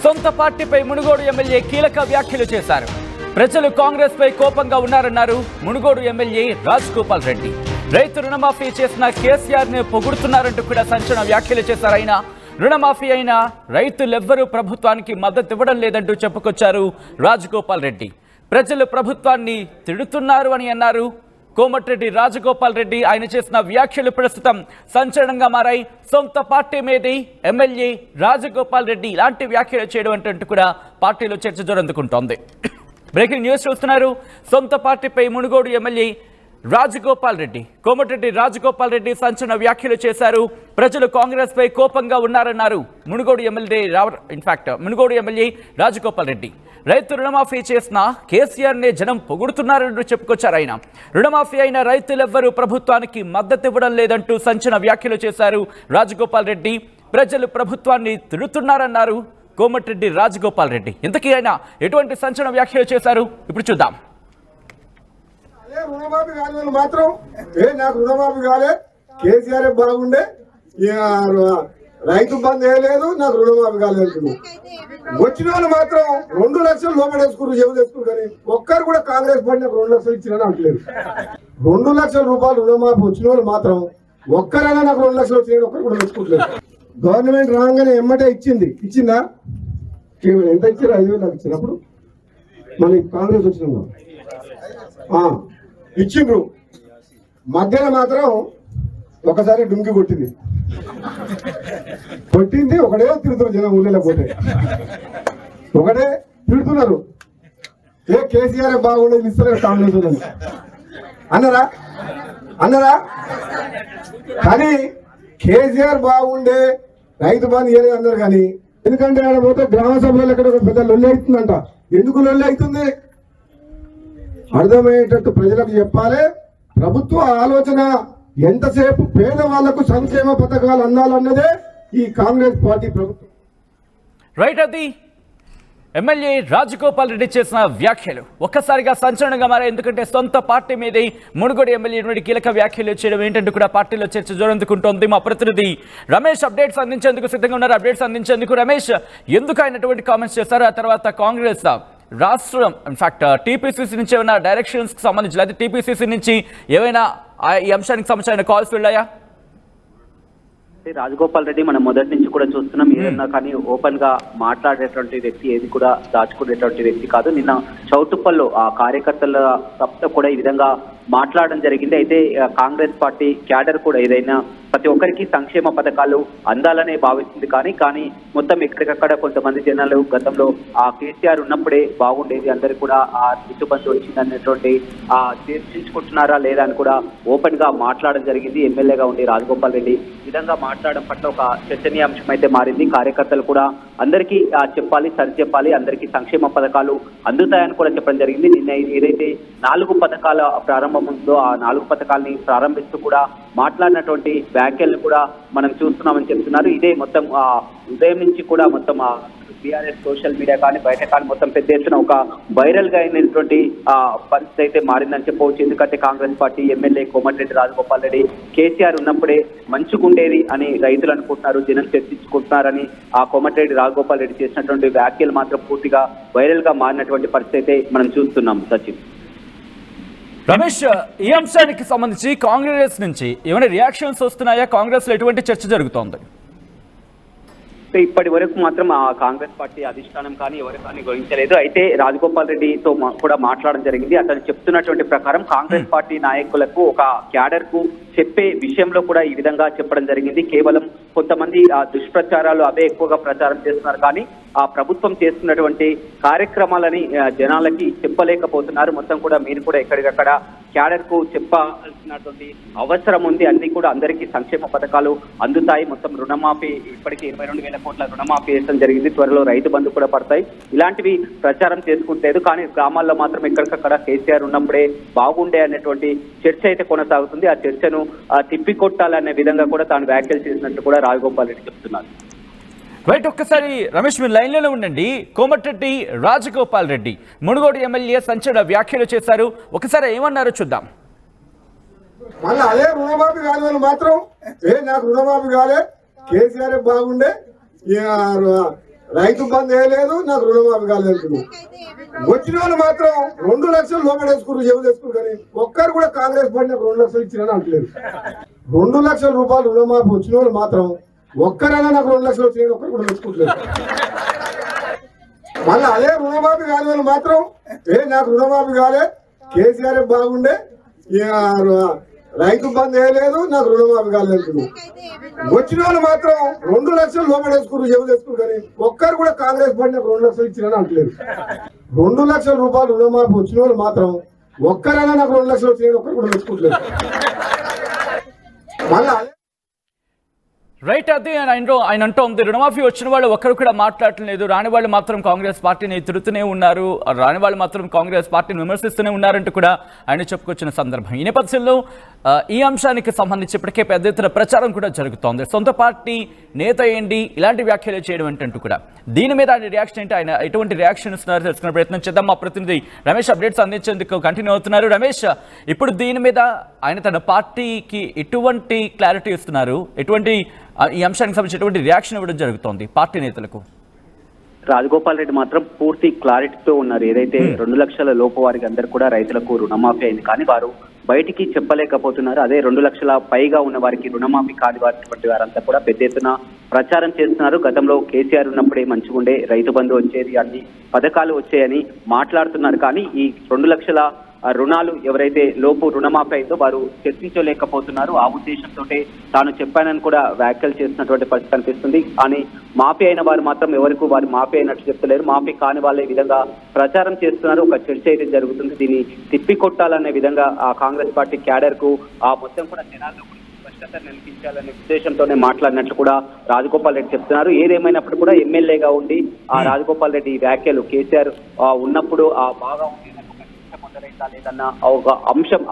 సొంత పార్టీపై మునుగోడు ఎమ్మెల్యే కీలక వ్యాఖ్యలు చేశారు. ప్రజలు కాంగ్రెస్ పై కోపంగా ఉన్నారన్నారు మునుగోడు ఎమ్మెల్యే రాజగోపాల్ రెడ్డి. రైతు రుణమాఫీ చేసిన కేసీఆర్ ని పొగుడుతున్నారంటూ కూడా సంచలన వ్యాఖ్యలు చేశారు. ఆయన రుణమాఫీ అయినా రైతులెవ్వరూ ప్రభుత్వానికి మద్దతు ఇవ్వడం లేదంటూ చెప్పుకొచ్చారు రాజగోపాల్ రెడ్డి. ప్రజలు ప్రభుత్వాన్ని తిడుతున్నారు అని అన్నారు కోమటిరెడ్డి రాజగోపాల్ రెడ్డి. ఆయన చేసిన వ్యాఖ్యలు ప్రస్తుతం సంచలనంగా మారాయి. సొంత పార్టీ మీది ఎమ్మెల్యే రాజగోపాల్ రెడ్డి ఇలాంటి వ్యాఖ్యలు చేయడం అంటూ కూడా పార్టీలో చర్చ జోరందుకుంటోంది. బ్రేకింగ్ న్యూస్ చూస్తున్నారు. సొంత పార్టీపై మునుగోడు ఎమ్మెల్యే రాజగోపాల్ రెడ్డి, కోమటిరెడ్డి రాజగోపాల్ రెడ్డి సంచలన వ్యాఖ్యలు చేశారు. ప్రజలు కాంగ్రెస్ పై కోపంగా ఉన్నారన్నారు మునుగోడు ఎమ్మెల్యే రాజగోపాల్ రెడ్డి. రైతు రుణమాఫీ చేసిన కేసీఆర్ నే జనం పొగుడుతున్నారంటూ చెప్పుకొచ్చారు. ఆయన రుణమాఫీ అయిన రైతులెవ్వరూ ప్రభుత్వానికి మద్దతు ఇవ్వడం లేదంటూ సంచలన వ్యాఖ్యలు చేశారు రాజగోపాల్ రెడ్డి. ప్రజలు ప్రభుత్వాన్ని తిడుతున్నారన్నారు కోమటిరెడ్డి రాజగోపాల్ రెడ్డి. ఇంతకీ ఆయన ఎటువంటి సంచలన వ్యాఖ్యలు చేశారు ఇప్పుడు చూద్దాం. రుణమాఫీ కాలేదు మాత్రం నాకు రుణమాఫీ కాలే, కేసీఆర్ బాగుండే, రైతు బంద్ వేయలేదు, నాకు రుణమాఫీ కాలేదు. వచ్చిన వాళ్ళు మాత్రం 2 లక్షలు లోపడేసుకున్నారు, చెవులు వేసుకున్నారు. కానీ ఒక్కరు కూడా కాంగ్రెస్ పార్టీ నాకు 2 లక్షలు ఇచ్చినని అంటలేదు. 2 లక్షల రూపాయలు రుణమాఫీ వచ్చిన వాళ్ళు మాత్రం ఒక్కరైనా నాకు 2 లక్షలు వచ్చినాయి ఒక్కరు కూడా తెచ్చుకోవట్లేదు. గవర్నమెంట్ రాగానే ఎమ్మటే ఇచ్చిందా? ఎంత ఇచ్చారు? 5,000 నాకు ఇచ్చినప్పుడు మళ్ళీ కాంగ్రెస్ వచ్చిన ఇచ్చిండ్రు. మధ్యలో మాత్రం ఒకసారి డుంకి కొట్టింది. ఒకటే తిడుతున్నారు జనం. ఊళ్ళో పోతే ఒకటే తిడుతున్నారు. కేసీఆర్ బాగుండేది ఇస్తారు కాంగ్రెస్ అన్నారా? కానీ కేసీఆర్ బాగుండే రైతు బంధు ఇవ్వలేదు అన్నారు. కానీ ఎందుకంటే ఆడ పోతే గ్రామ సభలో ఎక్కడ పెద్ద లొల్లి అవుతుందంట. ఎందుకు లొల్లి అవుతుంది అర్థమయ్యేటట్టు ప్రజలకు చెప్పాలి. ప్రభుత్వ ఆలోచన ఎంతసేపు పేదవాళ్లకు సంక్షేమ పథకాలు అందాలన్నదే ఈ కాంగ్రెస్ పార్టీ ప్రభుత్వం. రైట్, అది ఎమ్మెల్యే రాజగోపాల్ రెడ్డి చేసిన వ్యాఖ్యలు ఒక్కసారిగా సంచలనంగా మారాయి. ఎందుకంటే సొంత పార్టీ మీద మునుగోడు ఎమ్మెల్యే కీలక వ్యాఖ్యలు చేయడం ఏంటంటూ కూడా పార్టీలో చర్చ జోరందుకుంటోంది. మా ప్రతినిధి రమేష్ అప్డేట్స్ అందించేందుకు సిద్ధంగా ఉన్నారు. అప్డేట్స్ అందించేందుకు రమేష్, ఎందుకు అయినటువంటి కామెంట్స్ చేశారు? ఆ తర్వాత కాంగ్రెస్ రాష్ట్రం ఇన్ఫాక్ట్ టీపీసీసీ నుంచి ఏమైనా డైరెక్షన్స్ కి సంబంధించి లేదా టీపీసీసీ నుంచి ఏమైనా ఈ అంశానికి సంబంధించిన కాల్స్ వెళ్ళాయా? రాజగోపాల్ రెడ్డి మనం మొదటి నుంచి కూడా చూస్తున్నాం. ఏదన్నా కానీ ఓపెన్ గా మాట్లాడేటువంటి వ్యక్తి, ఏది కూడా దాచుకునేటువంటి వ్యక్తి కాదు. నిన్న చౌటుప్పల్లో ఆ కార్యకర్తల సభ కూడా ఈ విధంగా మాట్లాడడం జరిగింది. అయితే కాంగ్రెస్ పార్టీ క్యాడర్ కూడా ఏదైనా ప్రతి ఒక్కరికి సంక్షేమ పథకాలు అందాలనే భావిస్తుంది. కానీ మొత్తం ఎక్కడికక్కడ కొంతమంది జనాలు గతంలో ఆ కేసీఆర్ ఉన్నప్పుడే బాగుండేది, అందరికి కూడా ఆ రైతుబంధు వచ్చిందనేటువంటి చర్చించుకుంటున్నారా లేదా అని కూడా ఓపెన్ గా మాట్లాడడం జరిగింది. ఎమ్మెల్యేగా ఉండి రాజగోపాల్ రెడ్డి ఈ విధంగా మాట్లాడడం పట్ల ఒక చర్చనీయాంశం అయితే మారింది. కార్యకర్తలు కూడా అందరికీ చెప్పాలి, సరి చెప్పాలి, అందరికీ సంక్షేమ పథకాలు అందుతాయని కూడా చెప్పడం జరిగింది. నిన్న ఏదైతే 4 పథకాల ప్రారంభం ఉందో ఆ 4 పథకాలని ప్రారంభిస్తూ కూడా మాట్లాడినటువంటి వ్యాఖ్యలను కూడా మనం చూస్తున్నామని చెప్తున్నారు. ఇదే మొత్తం ఉదయం నుంచి కూడా మొత్తం బీఆర్ఎస్ సోషల్ మీడియా కానీ బయట కానీ మొత్తం పెద్ద ఎత్తున ఒక వైరల్ గా అయినటువంటి పరిస్థితి అయితే మారిందని చెప్పవచ్చు. ఎందుకంటే కాంగ్రెస్ పార్టీ ఎమ్మెల్యే కోమటిరెడ్డి రాజగోపాల్ రెడ్డి కేసీఆర్ ఉన్నప్పుడే మంచుకుండేది అని రైతులు అనుకుంటున్నారు, జనం చర్చించుకుంటున్నారని ఆ కోమటిరెడ్డి రాజగోపాల్ రెడ్డి చేసినటువంటి వ్యాఖ్యలు మాత్రం పూర్తిగా వైరల్ గా మారినటువంటి పరిస్థితి అయితే మనం చూస్తున్నాం. సచిన్, రమేష్, ఈ అంశానికి సంబంధించి కాంగ్రెస్ నుంచి ఏమైనా రియాక్షన్స్ వస్తున్నాయా? కాంగ్రెస్ లో ఎటువంటి చర్చ జరుగుతోంది? ఇప్పటి వరకు మాత్రం ఆ కాంగ్రెస్ పార్టీ అధిష్టానం కానీ ఎవరు కానీ గ్రహించలేదు. అయితే రాజగోపాల్ రెడ్డితో కూడా మాట్లాడడం జరిగింది. అతను చెప్తున్నటువంటి ప్రకారం కాంగ్రెస్ పార్టీ నాయకులకు ఒక క్యాడర్ కు చెప్పే విషయంలో కూడా ఈ విధంగా చెప్పడం జరిగింది. కేవలం కొంతమంది దుష్ప్రచారాలు అవే ఎక్కువగా ప్రచారం చేస్తున్నారు, కానీ ఆ ప్రభుత్వం చేస్తున్నటువంటి కార్యక్రమాలని జనాలకి చెప్పలేకపోతున్నారు. మొత్తం కూడా మీరు కూడా ఎక్కడికక్కడ క్యాడర్ కు చెప్పాల్సినటువంటి అవసరం ఉంది. అన్ని కూడా అందరికీ సంక్షేమ పథకాలు అందుతాయి. మొత్తం రుణమాఫీ ఇప్పటికీ 22,000 కోట్ల రుణమాఫీ చేయడం జరిగింది. త్వరలో రైతు బంధు కూడా పడతాయి. ఇలాంటివి ప్రచారం చేసుకుంటలేదు. కానీ గ్రామాల్లో మాత్రం ఎక్కడికక్కడ కేసీఆర్ ఉన్నప్పుడే బాగుండే అనేటువంటి చర్చ అయితే కొనసాగుతుంది. ఆ చర్చను తిప్పికొట్టాలనే విధంగా కూడా తాను వ్యాఖ్యలు చేసినట్టు కూడా రాజగోపాల్ రెడ్డి చెప్తున్నారు. రైట్, ఒక్కసారి రమేష్ మీరు లైన్లోనే ఉండండి. కోమటిరెడ్డి రాజగోపాల్ రెడ్డి మునుగోడు ఎమ్మెల్యే సంచలన వ్యాఖ్యలు చేశారు. ఒకసారి ఏమన్నారో చూద్దాం. మళ్ళీ అదే రుణమాఫీ కాలేదు మాత్రం నాకు రుణమాఫీ కాలే, కేసీఆర్ బాగుండే, రైతు బంధు వేయలేదు, నాకు రుణమాఫీ కాలేదు. వచ్చిన వాళ్ళు మాత్రం 2 లక్షలు లోపడేసుకున్నారు, జమ చేసుకున్నారు. కానీ ఒక్కరు కూడా కాంగ్రెస్ పార్టీ నాకు 2 లక్షలు ఇచ్చిరని అంటలేదు. 2 లక్షల రూపాయలు రుణమాఫీ వచ్చిన వాళ్ళు మాత్రం ఒక్కరైనా నాకు 2 లక్షలు వచ్చినాయని ఒక్కరు కూడా తెచ్చుకుంటలేదు. మళ్ళీ అదే రుణమాఫీ కాని వాళ్ళు మాత్రం నాకు రుణమాఫీ కాలే, కేసీఆర్ బాగుండే, రైతు బంధు వేయలేదు, నాకు రుణమాఫీ కాలేదు. వచ్చిన వాళ్ళు మాత్రం 2 లక్షలు లోపడేసుకున్నారు, జమ చేసుకున్నారు. కానీ ఒక్కరు కూడా కాంగ్రెస్ పార్టీ నాకు 2 లక్షలు ఇచ్చిరని అంటలేదు. 2 లక్షల రూపాయలు రుణమాఫీ వచ్చిన వాళ్ళు మాత్రం ఒక్కరైనా నాకు 2 లక్షలు వచ్చినాయని ఒక్కరు కూడా తెచ్చుకుంటలేదు. మళ్ళీ రైట్, అదే ఆయన అంటోంది, రుణమాఫీ వచ్చిన వాళ్ళు ఒక్కరు కూడా మాట్లాడటం లేదు, రాని వాళ్ళు మాత్రం కాంగ్రెస్ పార్టీని తిడుతూనే ఉన్నారు, రాని వాళ్ళు మాత్రం కాంగ్రెస్ పార్టీని విమర్శిస్తూనే ఉన్నారంటూ కూడా ఆయన చెప్పుకొచ్చిన సందర్భం. ఈ నేపథ్యంలో ఈ అంశానికి సంబంధించి ఇప్పటికే పెద్ద ఎత్తున ప్రచారం కూడా జరుగుతోంది. సొంత పార్టీ నేత ఏంటి ఇలాంటి వ్యాఖ్యలు చేయడం ఏంటంటూ కూడా. దీని మీద ఆయన రియాక్షన్ ఏంటి, ఆయన ఎటువంటి రియాక్షన్ ఇస్తున్నారు తెలుసుకునే ప్రయత్నం చేద్దాం. మా ప్రతినిధి రమేష్ అప్డేట్స్ అందించేందుకు కంటిన్యూ అవుతున్నారు. రమేష్, ఇప్పుడు దీని మీద ఆయన తన పార్టీకి ఎటువంటి క్లారిటీ ఇస్తున్నారు, ఎటువంటి ఈ అంశానికి సంబంధించి ఎటువంటి రియాక్షన్ ఇవ్వడం జరుగుతోంది పార్టీ నేతలకు? రాజగోపాల్ రెడ్డి మాత్రం పూర్తి క్లారిటీతో ఉన్నారు. ఏదైతే 2 లక్షల లోపు వారికి అందరు కూడా రైతులకు రుణమాఫీ అయింది, కానీ వారు బయటికి చెప్పలేకపోతున్నారు. అదే 2 లక్షల పైగా ఉన్న వారికి రుణమాఫీ కాని వారి వారంతా కూడా పెద్ద ఎత్తున ప్రచారం చేస్తున్నారు. గతంలో కేసీఆర్ ఉన్నప్పుడే మంచిగుండే, రైతు బంధు వచ్చేది, అన్ని పథకాలు వచ్చాయని మాట్లాడుతున్నారు. కానీ ఈ 2 లక్షల రుణాలు ఎవరైతే లోపు రుణమాఫీ అయిందో వారు చర్చించలేకపోతున్నారు. ఆ ఉద్దేశంతో తాను చెప్పానని కూడా వ్యాఖ్యలు చేస్తున్నటువంటి పరిస్థితి కనిపిస్తుంది. కానీ మాఫీ అయిన వారు మాత్రం ఎవరికి వారు మాఫీ అయినట్టు చెప్తలేరు. మాఫీ కాని వాళ్ళే విధంగా ప్రచారం చేస్తున్నారు. ఒక చర్చ అయితే జరుగుతుంది. దీన్ని తిప్పికొట్టాలనే విధంగా ఆ కాంగ్రెస్ పార్టీ క్యాడర్ కు ఆ మొత్తం కూడా జనాల్లో స్పష్టత నిలిపించాలనే ఉద్దేశంతోనే మాట్లాడినట్లు కూడా రాజగోపాల్ రెడ్డి చెప్తున్నారు. ఏదేమైనప్పుడు కూడా ఎమ్మెల్యేగా ఉండి ఆ రాజగోపాల్ రెడ్డి వ్యాఖ్యలు కేసీఆర్ ఉన్నప్పుడు ఆ బాగా ఉంది లేదన్న ఒక అంశం,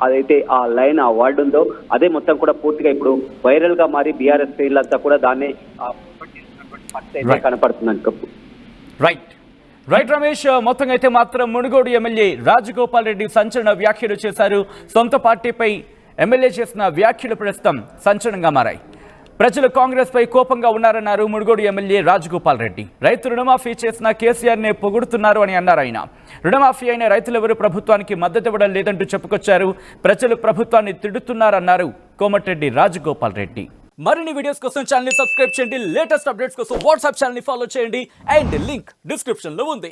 అదైతే ఆ లైన్, ఆ వర్డ్ ఉందో అదే మొత్తం కూడా పూర్తిగా ఇప్పుడు వైరల్ గా మారి బీఆర్ఎస్ శ్రేణులంతా కూడా దాన్ని కనపడుతుంది. రైట్ రమేష్, మొత్తంగా అయితే మాత్రం మునుగోడు ఎమ్మెల్యే రాజగోపాల్ రెడ్డి సంచలన వ్యాఖ్యలు చేశారు. సొంత పార్టీపై ఎమ్మెల్యే చేసిన వ్యాఖ్యలు ప్రస్తుతం సంచలనంగా మారాయి. ప్రజలు కాంగ్రెస్ పై కోపంగా ఉన్నారన్నారు మునుగోడు ఎమ్మెల్యే రాజగోపాల్ రెడ్డి. రైతు రుణమాఫీ చేసిన కేసీఆర్ నే పొగుడుతున్నారు అని అన్నారు ఆయన. రుణమాఫీ అయిన రైతులెవరూ ప్రభుత్వానికి మద్దతు ఇవ్వడం లేదంటూ చెప్పుకొచ్చారు. ప్రజలు ప్రభుత్వాన్ని తిడుతున్నారన్నారు కోమటిరెడ్డి రాజగోపాల్ రెడ్డి. మరిన్ని వీడియోస్ కోసం ఛానల్ ని సబ్స్క్రైబ్ చేయండి. లేటెస్ట్ అప్డేట్స్ కోసం వాట్సాప్ ఛానల్ ని ఫాలో చేయండి. అండ్ లింక్ డిస్క్రిప్షన్ లో ఉంది.